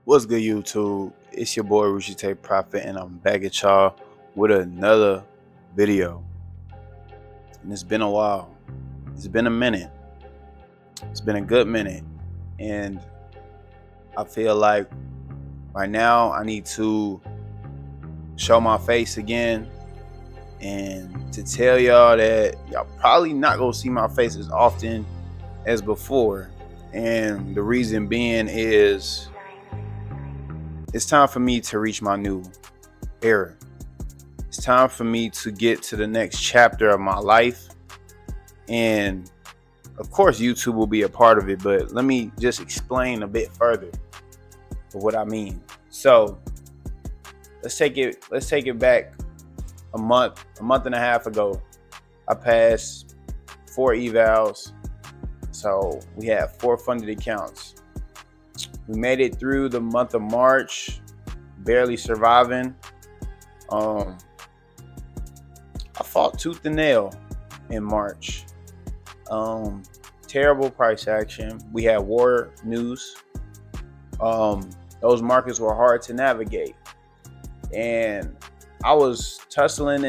What's good, YouTube? It's your boy Ruchi Take Profit, and I'm back at y'all with another video. And it's been a while. It's been a minute. It's been a good minute, and I feel like right now I need to show my face again and to tell y'all that y'all probably not gonna see my face as often as before. And the reason being is it's time for me to reach my new era. It's time for me to get to the next chapter of my life. And of course, YouTube will be a part of it, but let me just explain a bit further of what I mean. So let's take it back a month and a half ago. I passed 4 evals. So we had 4 funded accounts. We made it through the month of March, barely surviving. I fought tooth and nail in March. Terrible price action. We had war news. Those markets were hard to navigate. And I was tussling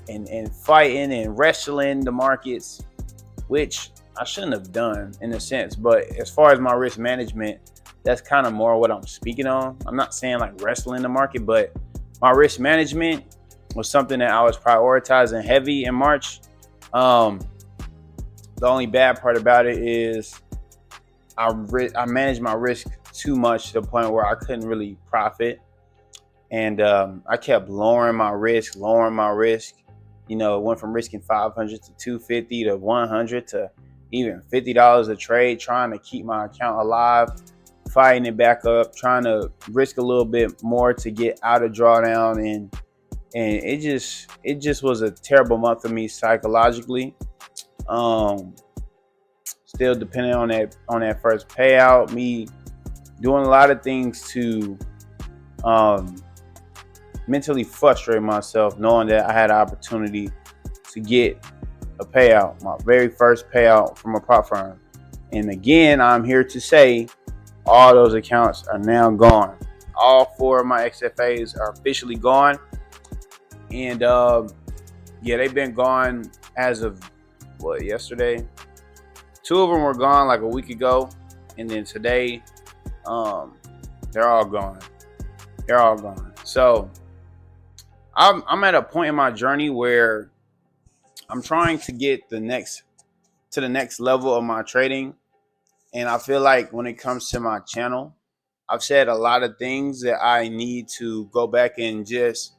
and fighting and wrestling the markets, which I shouldn't have done in a sense. But as far as my risk management, that's kind of more what I'm speaking on. I'm not saying like wrestling the market, but my risk management was something that I was prioritizing heavy in March. The only bad part about it is I managed my risk too much to the point where I couldn't really profit. And I kept lowering my risk. You know, it went from risking 500 to 250 to 100 to even $50 a trade, trying to keep my account alive, fighting it back up, trying to risk a little bit more to get out of drawdown. And it just was a terrible month for me psychologically. Still depending on that first payout, me doing a lot of things to mentally frustrate myself, knowing that I had an opportunity to get a payout, my very first payout from a prop firm. And again, I'm here to say all those accounts are now gone. All 4 of my XFAs are officially gone. And yeah, they've been gone as of yesterday. 2 of them were gone like a week ago, and then today they're all gone. So I'm at a point in my journey where I'm trying to get the next level of my trading. And I feel like when it comes to my channel, I've said a lot of things that I need to go back and just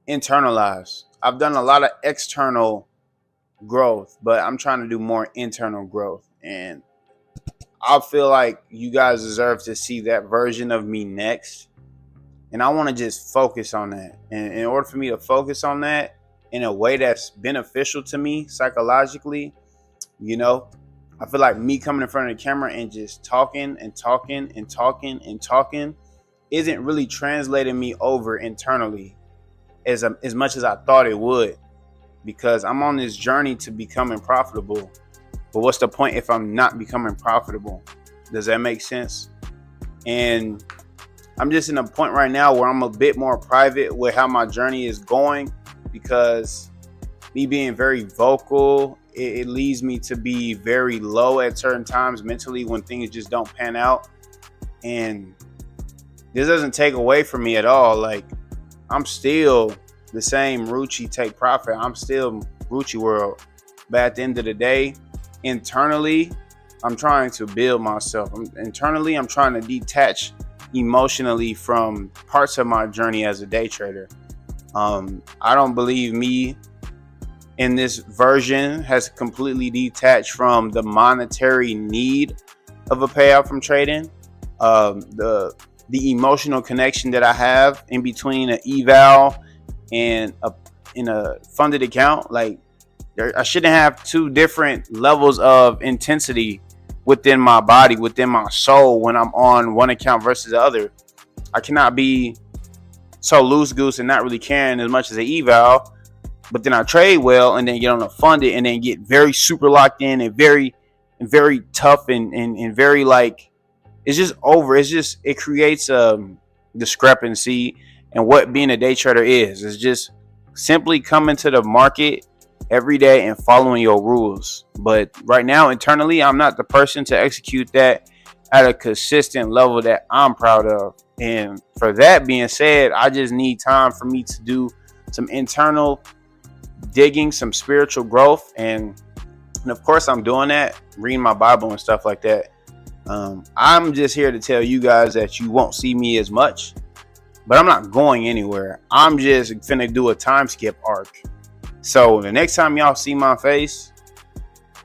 internalize. I've done a lot of external growth, but I'm trying to do more internal growth. And I feel like you guys deserve to see that version of me next. And I want to just focus on that. And in order for me to focus on that in a way that's beneficial to me psychologically, you know, I feel like me coming in front of the camera and just talking isn't really translating me over internally as much as I thought it would, because I'm on this journey to becoming profitable. But what's the point if I'm not becoming profitable? Does that make sense? And I'm just in a point right now where I'm a bit more private with how my journey is going, because me being very vocal, it leads me to be very low at certain times mentally when things just don't pan out. And this doesn't take away from me at all. Like, I'm still the same Ruchi Take Profit. I'm still Ruchi World. But at the end of the day, internally, I'm trying to build myself. Internally, I'm trying to detach emotionally from parts of my journey as a day trader. I don't believe me in this version has completely detached from the monetary need of a payout from trading. The emotional connection that I have in between an eval and a funded account, like I shouldn't have 2 different levels of intensity within my body, within my soul, when I'm on one account versus the other. I cannot be so loose goose and not really caring as much as an eval, but then I trade well and then get on a funded and then get very super locked in and very tough and very like it's just over. It creates a discrepancy in what being a day trader is. It's just simply coming to the market every day and following your rules. But right now, internally, I'm not the person to execute that at a consistent level that I'm proud of. And for that being said, I just need time for me to do some internal digging, some spiritual growth, and of course I'm doing that, reading my Bible and stuff like that. I'm just here to tell you guys that you won't see me as much, but I'm not going anywhere. I'm just finna do a time skip arc. So the next time y'all see my face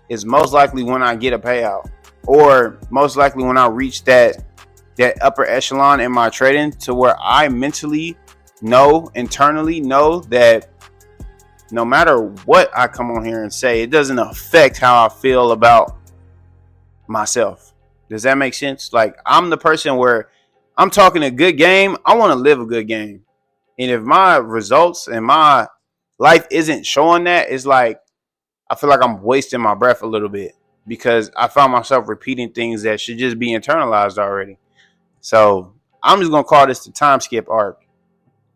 is most likely when I get a payout, or most likely when I reach that upper echelon in my trading, to where I mentally internally know that no matter what I come on here and say, it doesn't affect how I feel about myself. Does that make sense? Like, I'm the person where I'm talking a good game. I want to live a good game. And if my results and my life isn't showing that, it's like I feel like I'm wasting my breath a little bit, because I found myself repeating things that should just be internalized already. So I'm just going to call this the time skip arc.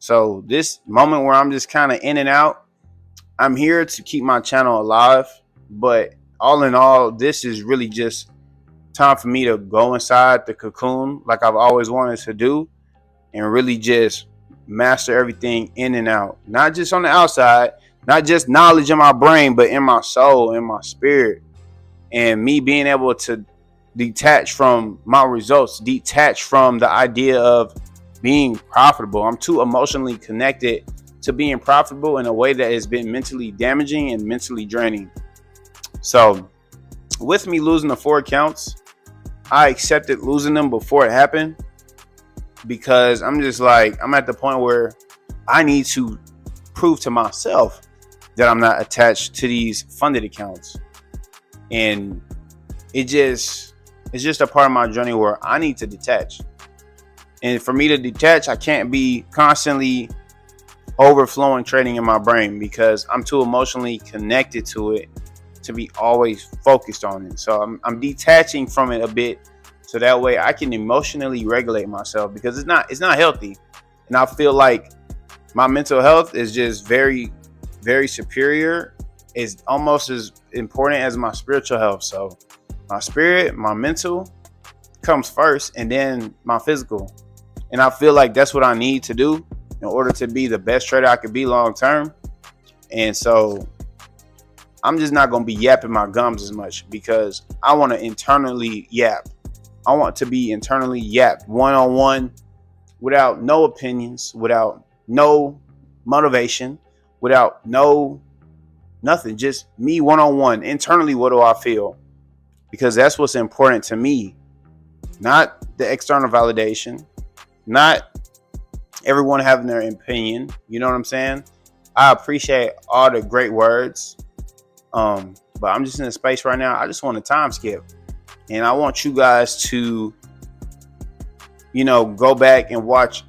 So this moment where I'm just kind of in and out, I'm here to keep my channel alive. But all in all, this is really just time for me to go inside the cocoon like I've always wanted to do, and really just master everything in and out. Not just on the outside, not just knowledge in my brain, but in my soul, in my spirit. And me being able to detach from my results, detach from the idea of being profitable. I'm too emotionally connected to being profitable in a way that has been mentally damaging and mentally draining. So with me losing the 4 accounts, I accepted losing them before it happened, because I'm just like, I'm at the point where I need to prove to myself that I'm not attached to these funded accounts. And it's just a part of my journey where I need to detach. And for me to detach, I can't be constantly overflowing trading in my brain, because I'm too emotionally connected to it to be always focused on it. So I'm detaching from it a bit, so that way I can emotionally regulate myself, because it's not healthy. And I feel like my mental health is just very, very superior. It's almost as important as my spiritual health. So my spirit, my mental comes first, and then my physical. And I feel like that's what I need to do in order to be the best trader I could be long term. And so I'm just not going to be yapping my gums as much, because I want to internally yap. I want to be internally yapped one-on-one, without no opinions, without no motivation, without nothing, just me one-on-one. Internally, what do I feel? Because that's what's important to me, not the external validation, not everyone having their opinion. You know what I'm saying? I appreciate all the great words, but I'm just in a space right now. I just want a time skip, and I want you guys to, go back and watch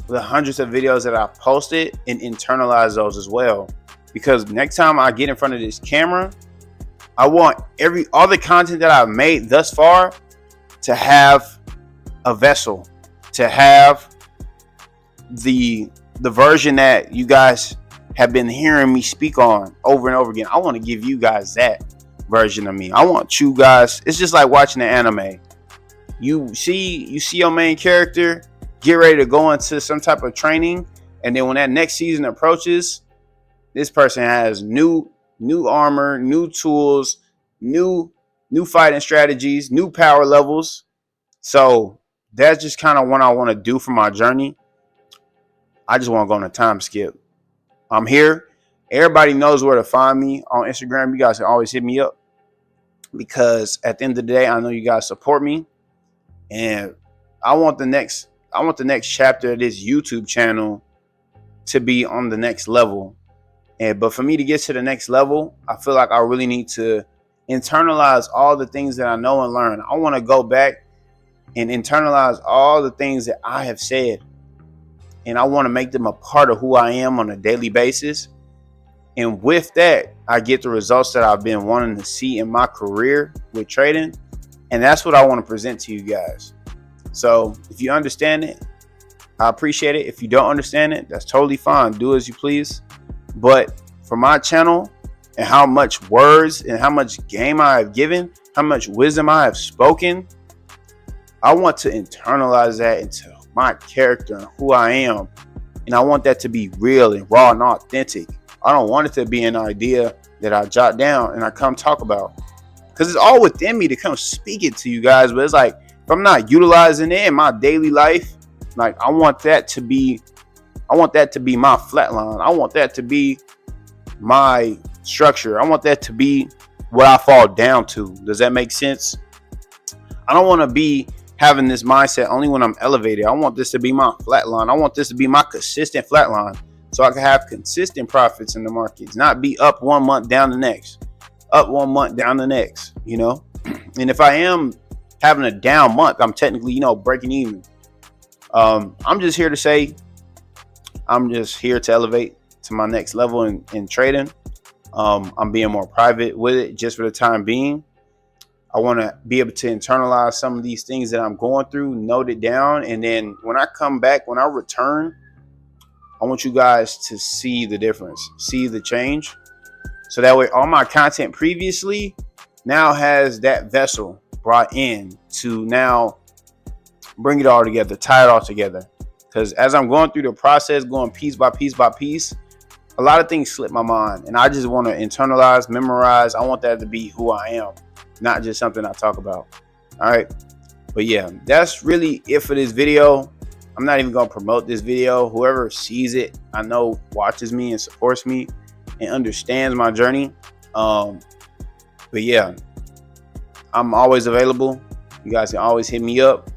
the hundreds of videos that I've posted and internalize those as well. Because next time I get in front of this camera, I want all the content that I've made thus far to have a vessel, to have the version that you guys have been hearing me speak on over and over again. I want to give you guys that version of me. I want you guys, it's just like watching an anime. You see your main character get ready to go into some type of training, and then when that next season approaches, this person has new armor, new tools, new fighting strategies, new power levels. So that's just kind of what I want to do for my journey. I just want to go on a time skip. I'm here. Everybody knows where to find me on Instagram. You guys can always hit me up, because at the end of the day, I know you guys support me, and I want the next chapter of this YouTube channel to be on the next level. But for me to get to the next level, I feel like I really need to internalize all the things that I know and learn. I want to go back and internalize all the things that I have said, and I want to make them a part of who I am on a daily basis. And with that, I get the results that I've been wanting to see in my career with trading. And that's what I want to present to you guys. So if you understand it, I appreciate it. If you don't understand it, that's totally fine. Do as you please. But for my channel and how much words and how much game I have given, how much wisdom I have spoken, I want to internalize that into my character and who I am. And I want that to be real and raw and authentic. I don't want it to be an idea that I jot down and I come talk about. Because it's all within me to come speak it to you guys. But it's like, if I'm not utilizing it in my daily life, like I want that to be my flat line. I want that to be my structure. I want that to be what I fall down to. Does that make sense? I don't want to be having this mindset only when I'm elevated. I want this to be my flat line. I want this to be my consistent flat line, so I can have consistent profits in the markets, not be up 1 month, down the next, up 1 month, down the next, you know? And if I am having a down month, I'm technically, breaking even. I'm just here to say, I'm just here to elevate to my next level in trading. I'm being more private with it just for the time being. I want to be able to internalize some of these things that I'm going through, note it down. And then when I come back, when I return, I want you guys to see the difference, see the change. So that way all my content previously now has that vessel brought in to now bring it all together, tie it all together. Because as I'm going through the process, going piece by piece by piece, a lot of things slip my mind. And I just want to internalize, memorize. I want that to be who I am, not just something I talk about. All right. But yeah, that's really it for this video. I'm not even going to promote this video. Whoever sees it, I know watches me and supports me and understands my journey. But yeah, I'm always available. You guys can always hit me up.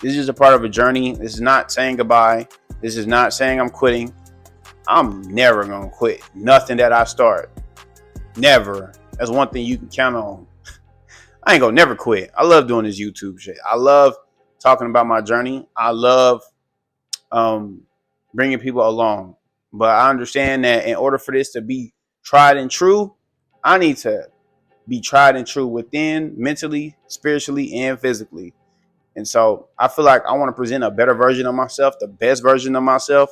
This is just a part of a journey. This is not saying goodbye. This is not saying I'm quitting. I'm never going to quit nothing that I start. Never. That's one thing you can count on. I ain't going to never quit. I love doing this YouTube shit. I love talking about my journey. I love bringing people along. But I understand that in order for this to be tried and true, I need to be tried and true within, mentally, spiritually, and physically. And so I feel like I want to present a better version of myself, the best version of myself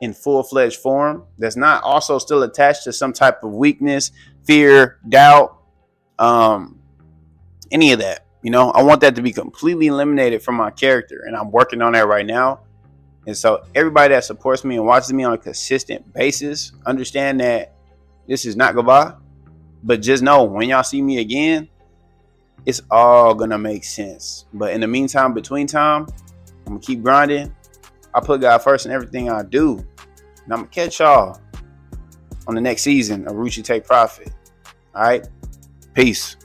in full-fledged form that's not also still attached to some type of weakness, fear, doubt, any of that. I want that to be completely eliminated from my character, and I'm working on that right now. And so everybody that supports me and watches me on a consistent basis, understand that this is not goodbye, but just know when y'all see me again, it's all gonna make sense. But in the meantime, between time, I'm gonna keep grinding. I put God first in everything I do. And I'm gonna catch y'all on the next season of Root You Take Profit. All right, peace.